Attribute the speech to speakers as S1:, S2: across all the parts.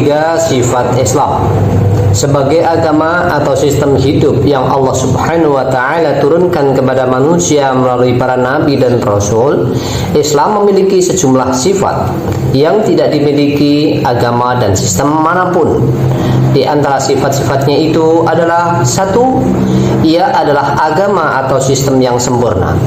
S1: ketiga, sifat Islam. Sebagai agama atau sistem hidup yang Allah Subhanahu wa Ta'ala turunkan kepada manusia melalui para nabi dan rasul, Islam memiliki sejumlah sifat yang tidak dimiliki agama dan sistem manapun. Di antara sifat-sifatnya itu adalah satu, ia adalah agama atau sistem yang sempurna.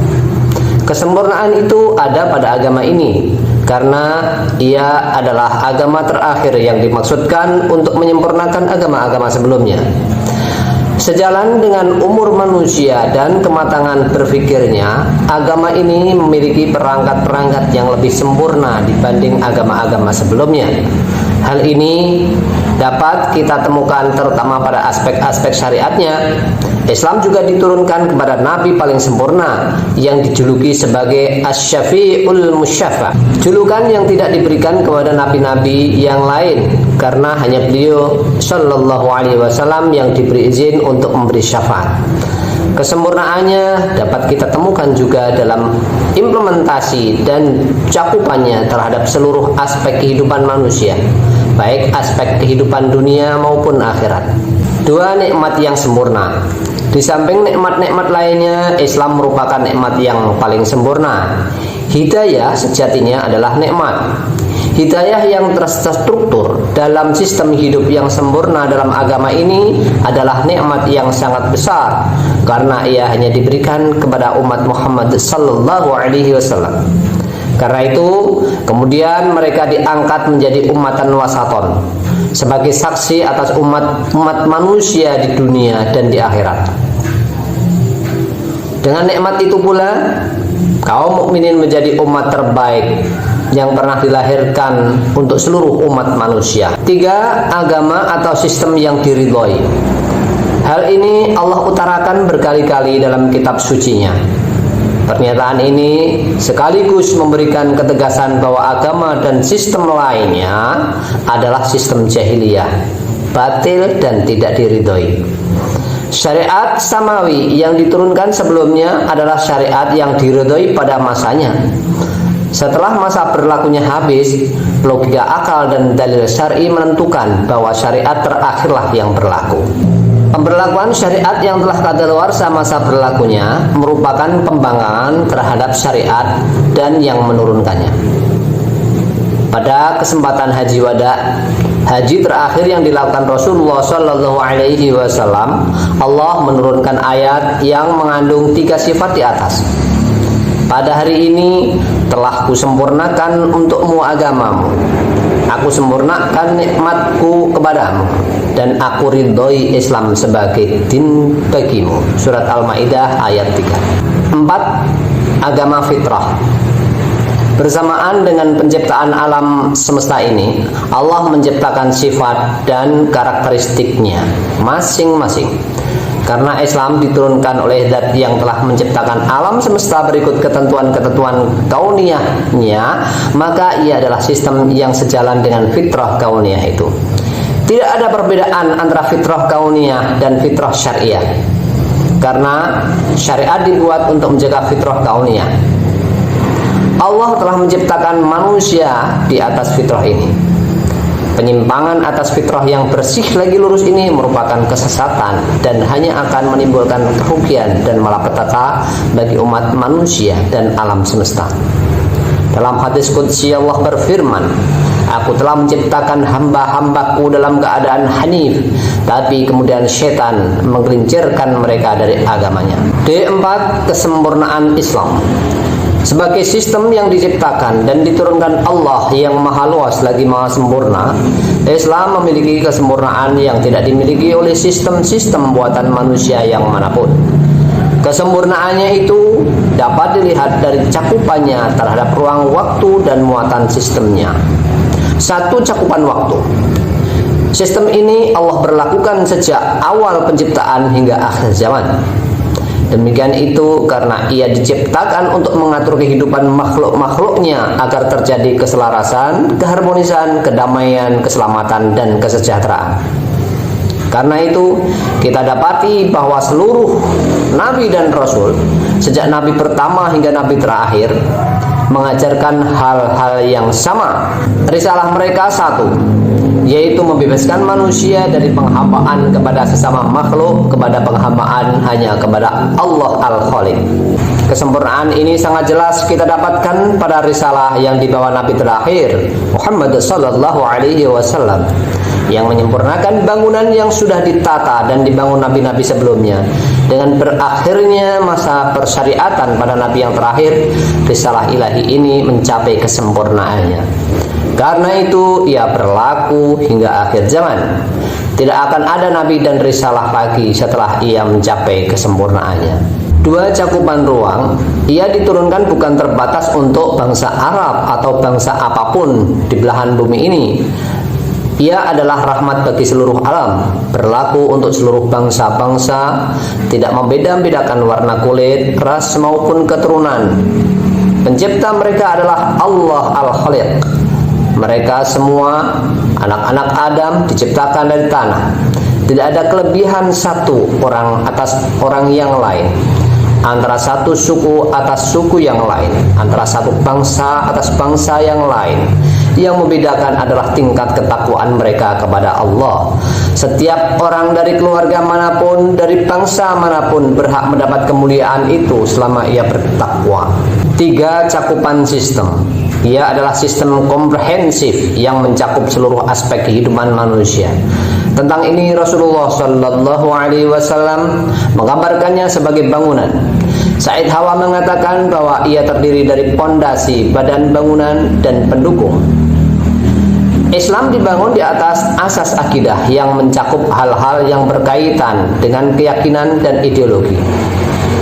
S1: Kesempurnaan itu ada pada agama ini karena ia adalah agama terakhir yang dimaksudkan untuk menyempurnakan agama-agama sebelumnya. Sejalan dengan umur manusia dan kematangan berpikirnya, agama ini memiliki perangkat-perangkat yang lebih sempurna dibanding agama-agama sebelumnya. Hal ini dapat kita temukan terutama pada aspek-aspek syariatnya. Islam juga diturunkan kepada nabi paling sempurna yang dijuluki sebagai Asy-Syafi'ul Musyafa'. Julukan yang tidak diberikan kepada nabi-nabi yang lain karena hanya beliau sallallahu alaihi wasallam yang diberi izin untuk memberi syafaat. Kesempurnaannya dapat kita temukan juga dalam implementasi dan cakupannya terhadap seluruh aspek kehidupan manusia, baik aspek kehidupan dunia maupun akhirat. Dua, nikmat yang sempurna. Di samping nikmat-nikmat lainnya, Islam merupakan nikmat yang paling sempurna. Hidayah sejatinya adalah nikmat. Hidayah yang terstruktur dalam sistem hidup yang sempurna dalam agama ini adalah nikmat yang sangat besar karena ia hanya diberikan kepada umat Muhammad sallallahu alaihi wasallam. Karena itu, kemudian mereka diangkat menjadi umatan wasaton sebagai saksi atas umat manusia di dunia dan di akhirat. Dengan nikmat itu pula, kaum mukminin menjadi umat terbaik yang pernah dilahirkan untuk seluruh umat manusia. Tiga, agama atau sistem yang diridhoi. Hal ini Allah utarakan berkali-kali dalam kitab sucinya. Pernyataan ini sekaligus memberikan ketegasan bahwa agama dan sistem lainnya adalah sistem jahiliyah, batil dan tidak diridhoi. Syariat samawi yang diturunkan sebelumnya adalah syariat yang diridhoi pada masanya. Setelah masa berlakunya habis, logika akal dan dalil syar'i menentukan bahwa syariat terakhirlah yang berlaku. Pemberlakuan syariat yang telah kadaluarsa masa berlakunya merupakan pembangkangan terhadap syariat dan yang menurunkannya. Pada kesempatan haji wada, haji terakhir yang dilakukan Rasulullah Shallallahu Alaihi Wasallam, Allah menurunkan ayat yang mengandung tiga sifat di atas. Pada hari ini telah kusempurnakan untukmu agamamu, aku sempurnakan nikmatku kepadamu, dan aku ridhoi Islam sebagai din bagimu. Surat Al-Maidah ayat 3. 4. Agama fitrah. Bersamaan dengan penciptaan alam semesta ini, Allah menciptakan sifat dan karakteristiknya masing-masing. Karena Islam diturunkan oleh Zat yang telah menciptakan alam semesta berikut ketentuan-ketentuan kauniyahnya, maka ia adalah sistem yang sejalan dengan fitrah kauniyah itu. Tidak ada perbedaan antara fitrah kauniyah dan fitrah syariah, karena syariat dibuat untuk menjaga fitrah kauniyah. Allah telah menciptakan manusia di atas fitrah ini. Penyimpangan atas fitrah yang bersih lagi lurus ini merupakan kesesatan dan hanya akan menimbulkan kerugian dan malapetaka bagi umat manusia dan alam semesta. Dalam hadis qudsi Allah berfirman, aku telah menciptakan hamba-hambaku dalam keadaan hanif, tapi kemudian setan menggelincirkan mereka dari agamanya. D4. Kesempurnaan Islam. Sebagai sistem yang diciptakan dan diturunkan Allah yang maha luas lagi maha sempurna, Islam memiliki kesempurnaan yang tidak dimiliki oleh sistem-sistem buatan manusia yang manapun. Kesempurnaannya itu dapat dilihat dari cakupannya terhadap ruang waktu dan muatan sistemnya. 1. Cakupan waktu. Sistem ini Allah berlakukan sejak awal penciptaan hingga akhir zaman. Demikian itu karena ia diciptakan untuk mengatur kehidupan makhluk-makhluknya agar terjadi keselarasan, keharmonisan, kedamaian, keselamatan, dan kesejahteraan. Karena itu kita dapati bahwa seluruh nabi dan rasul, sejak nabi pertama hingga nabi terakhir, mengajarkan hal-hal yang sama. Risalah mereka satu, yaitu membebaskan manusia dari penghambaan kepada sesama makhluk, kepada penghambaan hanya kepada Allah Al-Khaliq. Kesempurnaan ini sangat jelas kita dapatkan pada risalah yang dibawa Nabi terakhir Muhammad sallallahu alaihi wasallam, yang menyempurnakan bangunan yang sudah ditata dan dibangun nabi-nabi sebelumnya. Dengan berakhirnya masa persyariatan pada nabi yang terakhir, risalah ilahi ini mencapai kesempurnaannya. Karena itu ia berlaku hingga akhir zaman. Tidak akan ada nabi dan risalah lagi setelah ia mencapai kesempurnaannya. Dua, cakupan ruang. Ia diturunkan bukan terbatas untuk bangsa Arab atau bangsa apapun di belahan bumi ini. Ia adalah rahmat bagi seluruh alam, berlaku untuk seluruh bangsa-bangsa, tidak membeda-bedakan warna kulit, ras maupun keturunan. Pencipta mereka adalah Allah Al-Khaliq. Mereka semua anak-anak Adam diciptakan dari tanah. Tidak ada kelebihan satu orang atas orang yang lain, antara satu suku atas suku yang lain, antara satu bangsa atas bangsa yang lain. Yang membedakan adalah tingkat ketakwaan mereka kepada Allah. Setiap orang dari keluarga manapun, dari bangsa manapun berhak mendapat kemuliaan itu selama ia bertakwa. Tiga, cakupan sistem. Ia adalah sistem komprehensif yang mencakup seluruh aspek kehidupan manusia. Tentang ini Rasulullah Shallallahu Alaihi Wasallam menggambarkannya sebagai bangunan. Said Hawa mengatakan bahwa ia terdiri dari pondasi, badan bangunan, dan pendukung. Islam dibangun di atas asas akidah yang mencakup hal-hal yang berkaitan dengan keyakinan dan ideologi.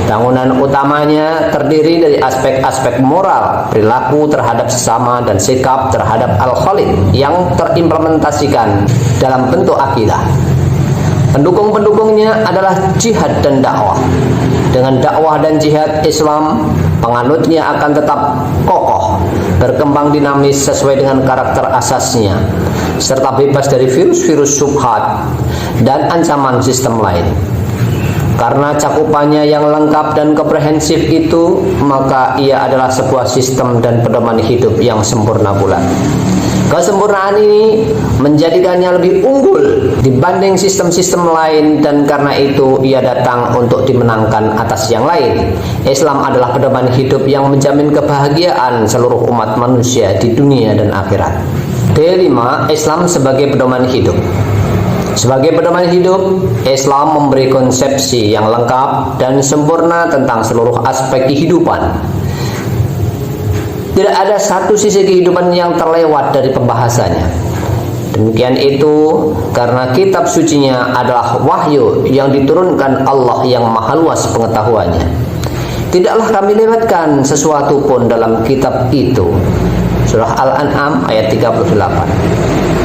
S1: Bangunan utamanya terdiri dari aspek-aspek moral, perilaku terhadap sesama, dan sikap terhadap Al-Khaliq yang terimplementasikan dalam bentuk akidah. Pendukung-pendukungnya adalah jihad dan dakwah. Dengan dakwah dan jihad Islam, penganutnya akan tetap kokoh, berkembang dinamis sesuai dengan karakter asasnya, serta bebas dari virus-virus syubhat dan ancaman sistem lain. Karena cakupannya yang lengkap dan komprehensif itu, maka ia adalah sebuah sistem dan pedoman hidup yang sempurna pula. Kesempurnaan ini menjadikannya lebih unggul dibanding sistem-sistem lain, dan karena itu ia datang untuk dimenangkan atas yang lain. Islam adalah pedoman hidup yang menjamin kebahagiaan seluruh umat manusia di dunia dan akhirat. Kelima, Islam sebagai pedoman hidup. Sebagai pedoman hidup, Islam memberi konsepsi yang lengkap dan sempurna tentang seluruh aspek kehidupan. Tidak ada satu sisi kehidupan yang terlewat dari pembahasannya. Demikian itu karena kitab sucinya adalah wahyu yang diturunkan Allah yang maha luas pengetahuannya. Tidaklah kami lewatkan sesuatu pun dalam kitab itu. Surah Al-An'am ayat 38.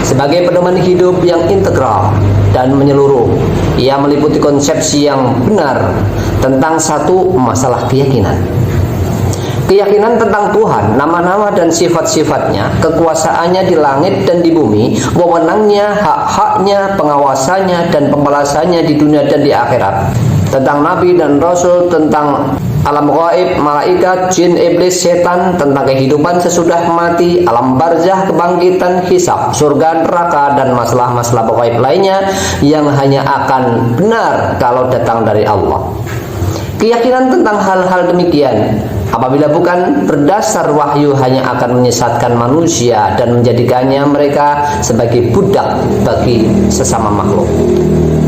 S1: Sebagai pedoman hidup yang integral dan menyeluruh, ia meliputi konsepsi yang benar tentang satu masalah keyakinan. Keyakinan tentang Tuhan, nama-nama dan sifat-sifatnya, kekuasaannya di langit dan di bumi, wewenangnya, hak-haknya, pengawasannya, dan pembalasannya di dunia dan di akhirat. Tentang Nabi dan Rasul, tentang alam gaib, malaikat, jin, iblis, setan, tentang kehidupan sesudah mati, alam barzah, kebangkitan, hisab, surga, neraka, dan masalah-masalah gaib lainnya yang hanya akan benar kalau datang dari Allah. Keyakinan tentang hal-hal demikian, apabila bukan berdasar wahyu, hanya akan menyesatkan manusia dan menjadikannya mereka sebagai budak bagi sesama makhluk.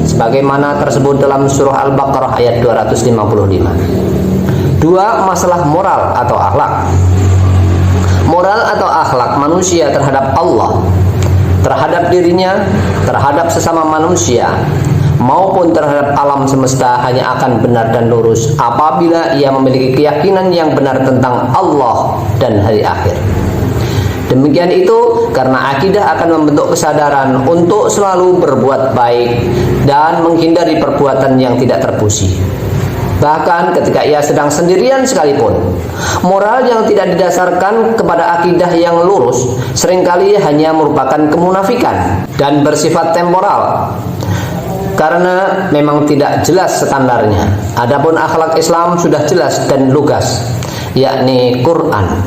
S1: Sebagaimana tersebut dalam surah Al-Baqarah ayat 255. Dua, masalah moral atau akhlak. Moral atau akhlak manusia terhadap Allah, terhadap dirinya, terhadap sesama manusia, maupun terhadap alam semesta hanya akan benar dan lurus apabila ia memiliki keyakinan yang benar tentang Allah dan hari akhir. Demikian itu karena akidah akan membentuk kesadaran untuk selalu berbuat baik dan menghindari perbuatan yang tidak terpuji. Bahkan ketika ia sedang sendirian sekalipun, moral yang tidak didasarkan kepada akidah yang lurus seringkali hanya merupakan kemunafikan dan bersifat temporal, karena memang tidak jelas standarnya. Adapun akhlak Islam sudah jelas dan lugas, yakni Quran.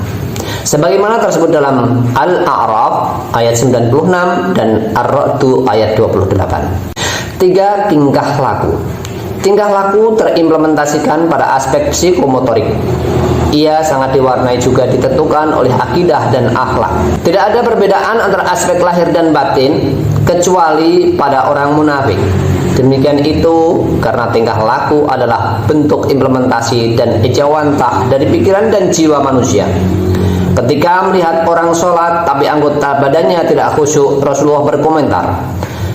S1: Sebagaimana tersebut dalam Al-A'raf ayat 96 dan Ar-Ra'd ayat 28. 3. Tingkah laku. Tingkah laku terimplementasikan pada aspek psikomotorik. Ia sangat diwarnai juga ditentukan oleh akidah dan akhlak. Tidak ada perbedaan antara aspek lahir dan batin kecuali pada orang munafik. Demikian itu karena tingkah laku adalah bentuk implementasi dan ejawantah dari pikiran dan jiwa manusia. Ketika melihat orang sholat tapi anggota badannya tidak khusyuk, Rasulullah berkomentar,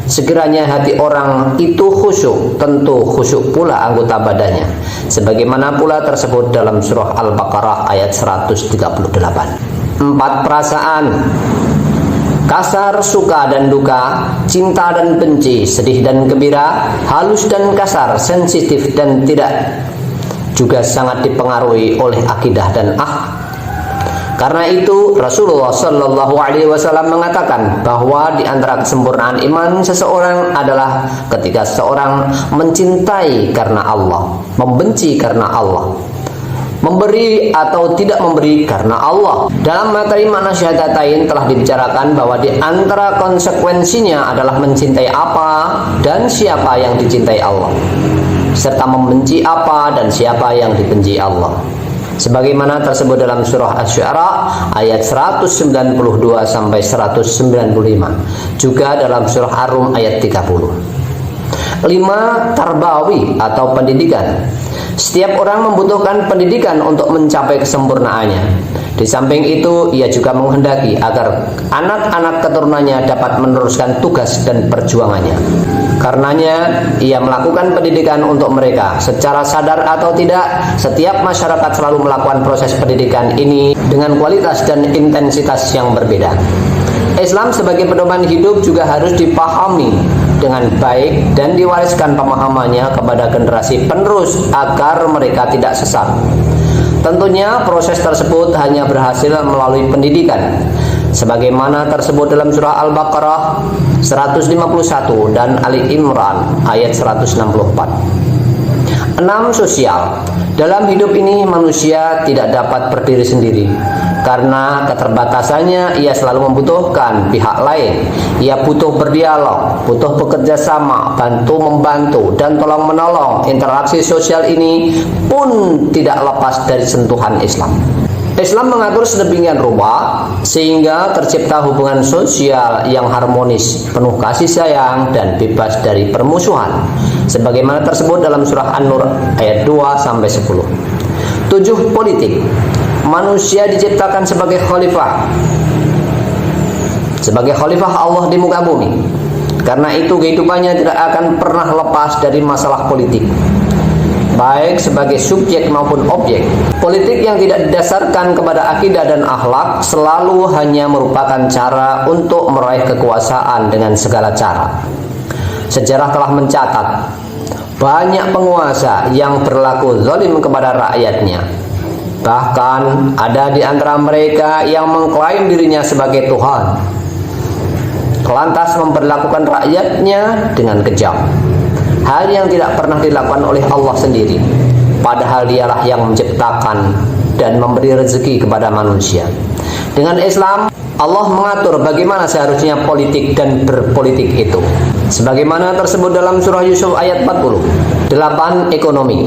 S1: sekiranya hati orang itu khusyuk, tentu khusyuk pula anggota badannya. Sebagaimana pula tersebut dalam surah Al-Baqarah ayat 138. 4. Perasaan. Kasar, suka dan duka, cinta dan benci, sedih dan gembira, halus dan kasar, sensitif dan tidak, juga sangat dipengaruhi oleh akidah dan akhlak. Karena itu Rasulullah Shallallahu Alaihi Wasallam mengatakan bahwa di antara kesempurnaan iman seseorang adalah ketika seseorang mencintai karena Allah, membenci karena Allah, memberi atau tidak memberi karena Allah. Dalam materi makna syahadatain telah dibicarakan bahwa di antara konsekuensinya adalah mencintai apa dan siapa yang dicintai Allah, serta membenci apa dan siapa yang dibenci Allah. Sebagaimana tersebut dalam surah Asy-Syu'ara ayat 192 sampai 195, juga dalam surah Ar-Rum ayat 30. 5. Tarbawi atau pendidikan. Setiap orang membutuhkan pendidikan untuk mencapai kesempurnaannya. Di samping itu, ia juga menghendaki agar anak-anak keturunannya dapat meneruskan tugas dan perjuangannya. Karenanya, ia melakukan pendidikan untuk mereka. Secara sadar atau tidak, setiap masyarakat selalu melakukan proses pendidikan ini dengan kualitas dan intensitas yang berbeda. Islam sebagai pedoman hidup juga harus dipahami dengan baik dan diwariskan pemahamannya kepada generasi penerus agar mereka tidak sesat. Tentunya proses tersebut hanya berhasil melalui pendidikan, sebagaimana tersebut dalam surah Al-Baqarah 151 dan Ali Imran ayat 164. 6. Sosial. Dalam hidup ini manusia tidak dapat berdiri sendiri. Karena keterbatasannya, ia selalu membutuhkan pihak lain. Ia butuh berdialog, butuh bekerja sama, bantu-membantu, dan tolong-menolong. Interaksi sosial ini pun tidak lepas dari sentuhan Islam. Islam mengatur sedemikian rupa sehingga tercipta hubungan sosial yang harmonis, penuh kasih sayang, dan bebas dari permusuhan. Sebagaimana tersebut dalam surah An-Nur ayat 2-10. 7. Politik. Manusia diciptakan sebagai khalifah, Allah di muka bumi. Karena itu kehidupannya tidak akan pernah lepas dari masalah politik, baik sebagai subjek maupun objek. Politik yang tidak didasarkan kepada akidah dan akhlak selalu hanya merupakan cara untuk meraih kekuasaan dengan segala cara. Sejarah telah mencatat banyak penguasa yang berlaku zalim kepada rakyatnya. Bahkan ada di antara mereka yang mengklaim dirinya sebagai Tuhan, lantas memperlakukan rakyatnya dengan kejam. Hal yang tidak pernah dilakukan oleh Allah sendiri, padahal dialah yang menciptakan dan memberi rezeki kepada manusia. Dengan Islam, Allah mengatur bagaimana seharusnya politik dan berpolitik itu. Sebagaimana tersebut dalam surah Yusuf ayat 40. 8. Ekonomi.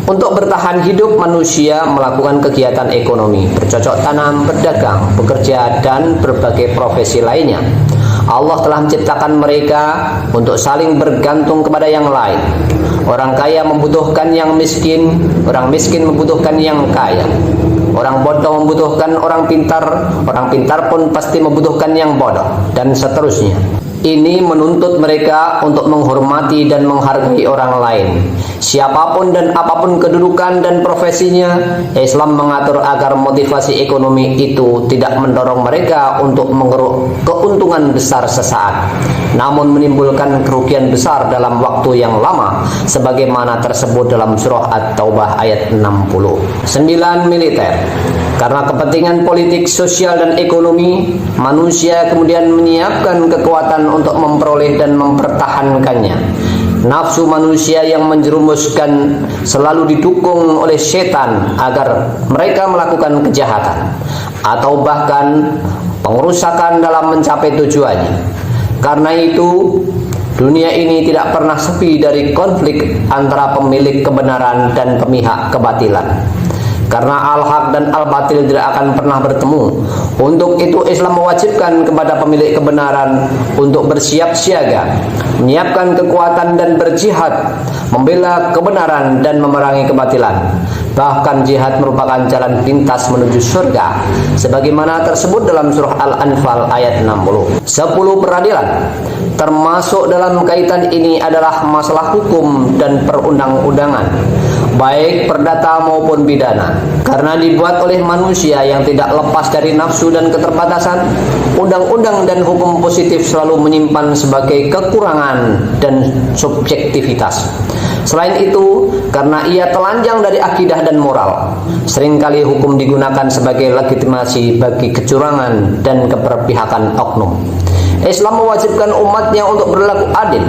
S1: Untuk bertahan hidup, manusia melakukan kegiatan ekonomi, bercocok tanam, berdagang, bekerja, dan berbagai profesi lainnya. Allah telah menciptakan mereka untuk saling bergantung kepada yang lain. Orang kaya membutuhkan yang miskin, orang miskin membutuhkan yang kaya. Orang bodoh membutuhkan orang pintar pun pasti membutuhkan yang bodoh, dan seterusnya. Ini menuntut mereka untuk menghormati dan menghargai orang lain. Siapapun dan apapun kedudukan dan profesinya, Islam mengatur agar motivasi ekonomi itu tidak mendorong mereka untuk mengeruk keuntungan besar sesaat, namun menimbulkan kerugian besar dalam waktu yang lama, sebagaimana tersebut dalam surah At-Taubah ayat 60. 9. Militer. Karena kepentingan politik, sosial, dan ekonomi, manusia kemudian menyiapkan kekuatan untuk memperoleh dan mempertahankannya. nafsu manusia yang menjerumuskan selalu didukung oleh setan agar mereka melakukan kejahatan atau bahkan pengerusakan dalam mencapai tujuannya. Karena itu, dunia ini tidak pernah sepi dari konflik antara pemilik kebenaran dan pemihak kebatilan. Karena al-haq dan al-batil tidak akan pernah bertemu. Untuk itu Islam mewajibkan kepada pemilik kebenaran untuk bersiap siaga, menyiapkan kekuatan dan berjihad, membela kebenaran dan memerangi kebatilan. Bahkan jihad merupakan jalan pintas menuju surga, sebagaimana tersebut dalam surah Al-Anfal ayat 60. 10 peradilan termasuk dalam kaitan ini adalah masalah hukum dan perundang-undangan, baik perdata maupun pidana. Karena dibuat oleh manusia yang tidak lepas dari nafsu dan keterbatasan, undang-undang dan hukum positif selalu menyimpan sebagai kekurangan dan subjektivitas. Selain itu, karena ia telanjang dari akidah dan moral, seringkali hukum digunakan sebagai legitimasi bagi kecurangan dan keberpihakan oknum. Islam mewajibkan umatnya untuk berlaku adil,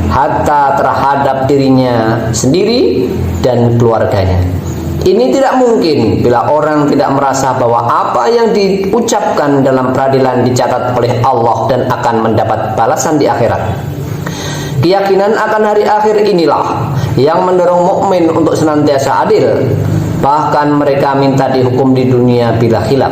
S1: hatta terhadap dirinya sendiri dan keluarganya. Ini tidak mungkin bila orang tidak merasa bahwa apa yang diucapkan dalam peradilan dicatat oleh Allah dan akan mendapat balasan di akhirat. Keyakinan akan hari akhir inilah yang mendorong mukmin untuk senantiasa adil. Bahkan mereka minta dihukum di dunia bila khilaf.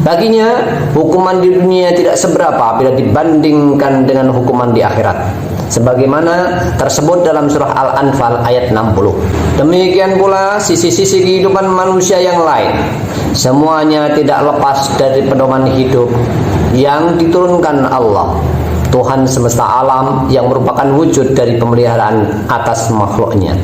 S1: Baginya, hukuman di dunia tidak seberapa bila dibandingkan dengan hukuman di akhirat, sebagaimana tersebut dalam surah Al-Anfal ayat 60. Demikian pula sisi-sisi kehidupan manusia yang lain, semuanya tidak lepas dari pedoman hidup yang diturunkan Allah, Tuhan semesta alam, yang merupakan wujud dari pemeliharaan atas makhluknya.